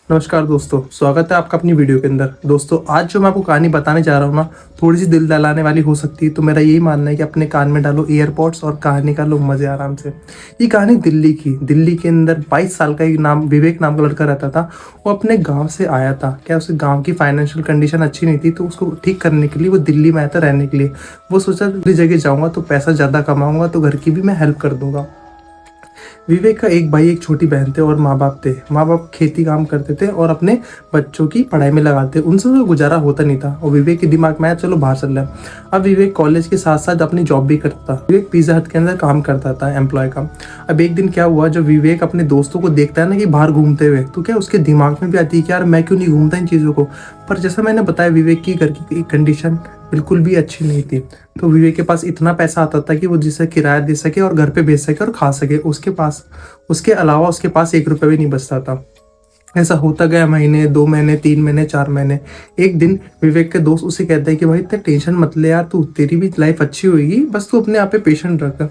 नमस्कार दोस्तों, स्वागत है आपका अपनी वीडियो के अंदर। दोस्तों, आज जो मैं आपको कहानी बताने जा रहा हूँ ना, थोड़ी सी दिल दहलाने वाली हो सकती है। तो मेरा यही मानना है कि अपने कान में डालो ईयरपॉड्स और कहानी का लो मजे आराम से। ये कहानी दिल्ली के अंदर 22 साल का एक नाम विवेक नाम का लड़का रहता था। वो अपने गाँव से आया था। क्या उसके गाँव की फाइनेंशियल कंडीशन अच्छी नहीं थी, तो उसको ठीक करने के लिए वो दिल्ली में आया था रहने के लिए। वो सोचा दूसरी जगह जाऊँगा तो पैसा ज़्यादा कमाऊँगा, तो घर की भी मैं हेल्प कर दूंगा। विवेक का एक भाई एक छोटी बहन थे और माँ बाप थे। माँ बाप खेती काम करते थे और अपने बच्चों की पढ़ाई में लगाते। उनसे तो गुजारा होता नहीं था और विवेक के दिमाग में आया चलो बाहर चल रहा है। अब विवेक कॉलेज के साथ साथ अपनी जॉब भी करता था। विवेक पिज्जा हट के अंदर काम करता था एम्प्लॉय का। अब एक दिन क्या हुआ, जब विवेक अपने दोस्तों को देखता है ना कि बाहर घूमते हुए, तो क्या उसके दिमाग में भी आती है कि यार मैं क्यों नहीं घूमता इन चीज़ों को। पर जैसा मैंने बताया, विवेक की घर की कंडीशन बिल्कुल भी अच्छी नहीं थी। तो विवेक के पास इतना पैसा आता था कि वो जिसे किराया दे सके और घर पे भेज सके और खा सके। उसके अलावा उसके पास 1 रुपया भी नहीं बचता था। ऐसा होता गया महीने, 2 महीने, 3 महीने, 4 महीने। एक दिन विवेक के दोस्त उसे कहते हैं कि भाई इतना टेंशन मत ले यार, तू तेरी भी लाइफ अच्छी होगी, बस तू अपने आप पे पेशेंट रख।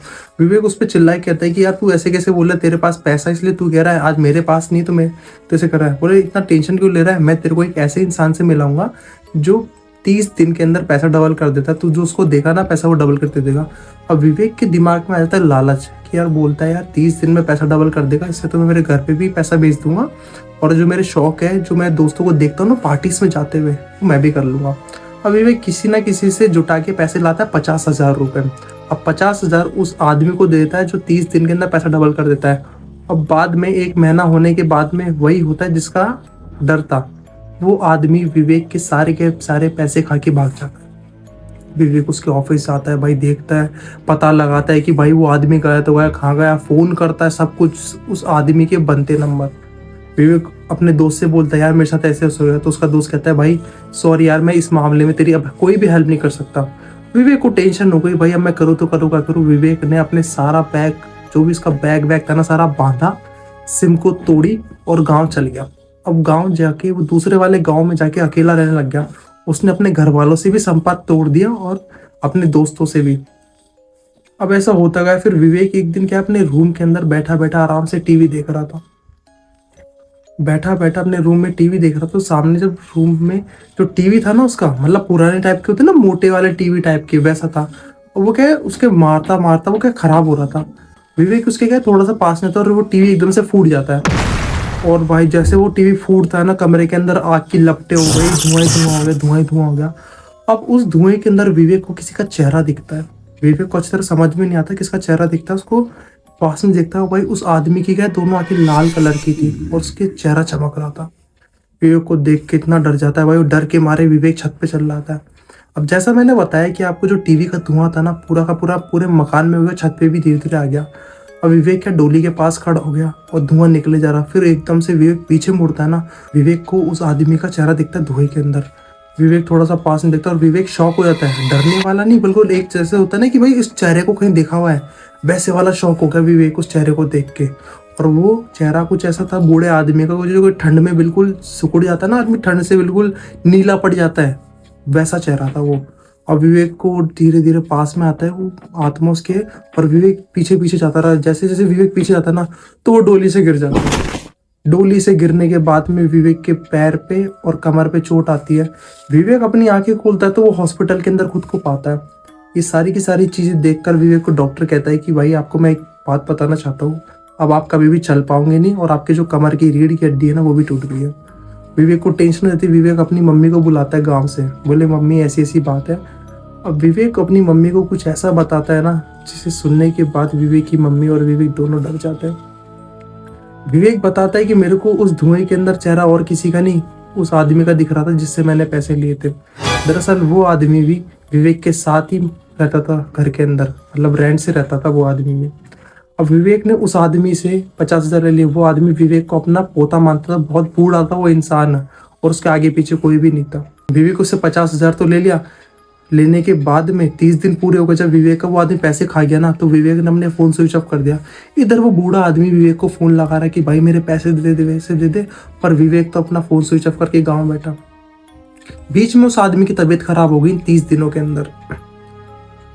विवेक उस पर चिल्लाए कहता है कि यार तू ऐसे कैसे बोल रहा है, तेरे पास पैसा इसलिए तू कह रहा है, आज मेरे पास नहीं तो मैं कैसे कर रहा है। बोले इतना टेंशन क्यों ले रहा है, मैं तेरे को एक ऐसे इंसान से मिलाऊंगा जो 30 दिन के अंदर पैसा डबल कर देता है। तू जो उसको देगा ना पैसा, वो डबल करते देगा। अब विवेक के दिमाग में आ जाता है लालच कि यार बोलता है यार 30 दिन में पैसा डबल कर देगा, इससे तो मैं मेरे घर पे भी पैसा भेज दूंगा और जो मेरे शौक है, जो मैं दोस्तों को देखता हूँ ना पार्टीज में जाते हुए, वो मैं भी कर लूंगा। अब विवेक किसी ना किसी से जुटा के पैसे लाता है 50,000 रुपये। अब 50,000 उस आदमी को देता है जो 30 दिन के अंदर पैसा डबल कर देता है। अब बाद में 1 महीना होने के बाद में वही होता है जिसका डर था। वो आदमी विवेक के सारे पैसे खा के भाग जाता है। विवेक उसके ऑफिस आता है, भाई देखता है, पता लगाता है कि भाई वो आदमी गया तो गया, कहाँ गया, फोन करता है, सब कुछ उस आदमी के बनते नंबर। विवेक अपने दोस्त से बोलता है यार मेरे साथ ऐसे हो गया। तो उसका दोस्त कहता है भाई सॉरी यार, मैं इस मामले में तेरी अब कोई भी हेल्प नहीं कर सकता। विवेक को टेंशन हो गई, भाई अब मैं करूँ तो करूँ क्या करूँ। विवेक ने अपने सारा बैग, जो भी उसका बैग था ना, सारा बांधा, सिम को तोड़ी और गाँव चल गया। अब गांव जाके वो दूसरे वाले गांव में जाके अकेला रहने लग गया। उसने अपने घर वालों से भी संपर्क तोड़ दिया और अपने दोस्तों से भी। अब ऐसा होता गया, फिर विवेक एक दिन क्या अपने रूम के अंदर बैठा बैठा आराम से टीवी देख रहा था। बैठा बैठा अपने रूम में टीवी देख रहा था, तो सामने जब रूम में जो टीवी था ना उसका, मतलब पुराने टाइप के होते ना, मोटे वाले टीवी टाइप के, वैसा था। और वो क्या उसके मारता मारता वो क्या खराब हो रहा था। विवेक उसके क्या थोड़ा सा पास में था और वो टीवी एकदम से फूट जाता है। और भाई जैसे वो टीवी फूटता है ना, कमरे के अंदर आग की लपटें हो गई, धुआं ही धुआं हो गया, धुआं ही धुआं हो गया। अब उस धुएं के अंदर विवेक को किसी का चेहरा दिखता है। विवेक को अच्छी तरह समझ में नहीं आता किसका चेहरा दिखता है। उसको पास में देखता है, भाई उस आदमी की क्या दोनों आंखें लाल कलर की थी और उसके चेहरा चमक रहा था। विवेक को देख के इतना डर जाता है भाई, वो डर के मारे विवेक छत पे चल रहा था। अब जैसा मैंने बताया कि आपको जो टीवी का धुआं था ना, पूरा का पूरा पूरे मकान में हो गया, छत पे भी धीरे धीरे आ गया। अब विवेक क्या डोली के पास खड़ा हो गया और धुआं निकले जा रहा। फिर एकदम से विवेक पीछे मुड़ता है ना, विवेक को उस आदमी का चेहरा दिखता है धुएं के अंदर। विवेक थोड़ा सा पास में देखता है और विवेक शॉक हो जाता है। डरने वाला नहीं, बिल्कुल एक जैसे होता है ना कि भाई इस चेहरे को कहीं देखा हुआ है, वैसे वाला शौक हो गया विवेक उस चेहरे को देख के। और वो चेहरा कुछ ऐसा था बूढ़े आदमी का, जो ठंड में बिल्कुल सिकुड़ जाता है ना आदमी, ठंड से बिल्कुल नीला पड़ जाता है, वैसा चेहरा था वो। और विवेक को धीरे धीरे पास में आता है वो आत्मा उसके, और विवेक पीछे पीछे जाता रहा। जैसे जैसे विवेक पीछे जाता ना, तो वो डोली से गिर जाता है। डोली से गिरने के बाद में विवेक के पैर पे और कमर पे चोट आती है। विवेक अपनी आंखें खोलता है तो वो हॉस्पिटल के अंदर खुद को पाता है। ये सारी की सारी चीजें देखकर विवेक को डॉक्टर कहता है कि भाई आपको मैं एक बात बताना चाहता हूँ, अब आप कभी भी चल पाओगे नहीं और आपके जो कमर की रीढ़ की हड्डी है ना, वो भी टूट गई है। विवेक को टेंशन रहती है। विवेक अपनी मम्मी को बुलाता है गाँव से, बोले मम्मी ऐसी ऐसी बात है। अब विवेक अपनी मम्मी को कुछ ऐसा बताता है ना, जिसे सुनने के बाद विवेक की मम्मी और विवेक दोनों डर जाते हैं। विवेक बताता है कि मेरे को उस धुएं के अंदर चेहरा और किसी का नहीं, उस आदमी का दिख रहा था जिससे मैंने पैसे लिए थे। दरअसल वो आदमी भी विवेक के साथ ही रहता था घर के अंदर, मतलब रेंट से रहता था वो आदमी में। अब विवेक ने उस आदमी से 50,000 ले लिए। वो आदमी विवेक को अपना पोता मानता था, बहुत बूढ़ा था वो इंसान, और उसके आगे पीछे कोई भी नहीं था। विवेक उससे 50,000 तो ले लिया। लेने के बाद में 30 दिन पूरे हो गए, जब विवेक का वो आदमी पैसे खा गया ना, तो विवेक ने अपने फोन स्विच ऑफ कर दिया। इधर वो बूढ़ा आदमी विवेक को फोन लगा रहा है कि भाई मेरे पैसे दे दे, वैसे दे दे, पर विवेक तो अपना फोन स्विच ऑफ करके गाँव बैठा। बीच में उस आदमी की तबीयत खराब हो गई 30 दिनों के अंदर,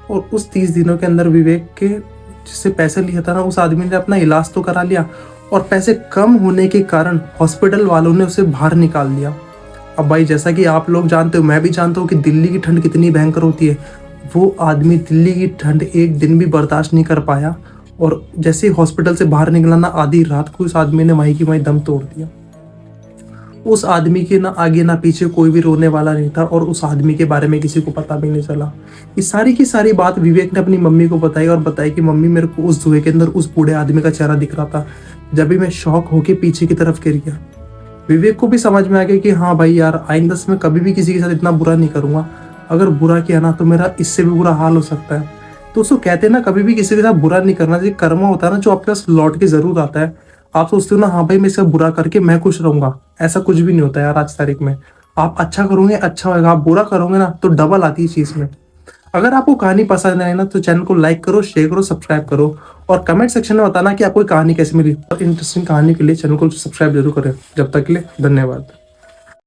और उस 30 दिनों के अंदर विवेक के जिससे पैसे लिया था ना, उस आदमी ने अपना इलाज तो करा लिया और पैसे कम होने के कारण हॉस्पिटल वालों ने उसे बाहर निकाल दिया। अब भाई जैसा कि आप लोग जानते हो, मैं भी जानता हूँ कि दिल्ली की ठंड कितनी भयंकर होती है। वो आदमी दिल्ली की ठंड एक दिन भी बर्दाश्त नहीं कर पाया और जैसे ही हॉस्पिटल से बाहर निकला ना, आधी रात को उस आदमी ने वहीं की वहीं दम तोड़ दिया। उस आदमी के ना आगे ना पीछे कोई भी रोने वाला नहीं था और उस आदमी के बारे में किसी को पता भी नहीं चला। ये सारी की सारी बात विवेक ने अपनी मम्मी को बताई और बताई कि मम्मी, मेरे को उस धुएं के अंदर उस बूढ़े आदमी का चेहरा दिख रहा था। जब भी मैं शॉक होके पीछे की तरफ गिर गया, विवेक को भी समझ में आ गया कि हाँ भाई यार, आइंदा से मैं कभी भी किसी के साथ इतना बुरा नहीं करूंगा। अगर बुरा किया ना तो मेरा इससे भी बुरा हाल हो सकता है। तो उसको कहते हैं ना, कभी भी किसी के साथ बुरा नहीं करना चाहिए। कर्मा होता है ना जो आपके पास लौट के जरूर आता है। आप सोचते हो ना, हाँ भाई मैं इसका बुरा करके मैं खुश रहूंगा, ऐसा कुछ भी नहीं होता यार। आज तारीख में आप अच्छा करोगे अच्छा होगा, आप बुरा करोगे ना तो डबल आती है चीज में। अगर आपको कहानी पसंद आए ना तो चैनल को लाइक करो, शेयर करो, सब्सक्राइब करो और कमेंट सेक्शन में बताना कि आपको कहानी कैसी मिली। और इंटरेस्टिंग कहानी के लिए चैनल को सब्सक्राइब जरूर करें। जब तक के लिए धन्यवाद।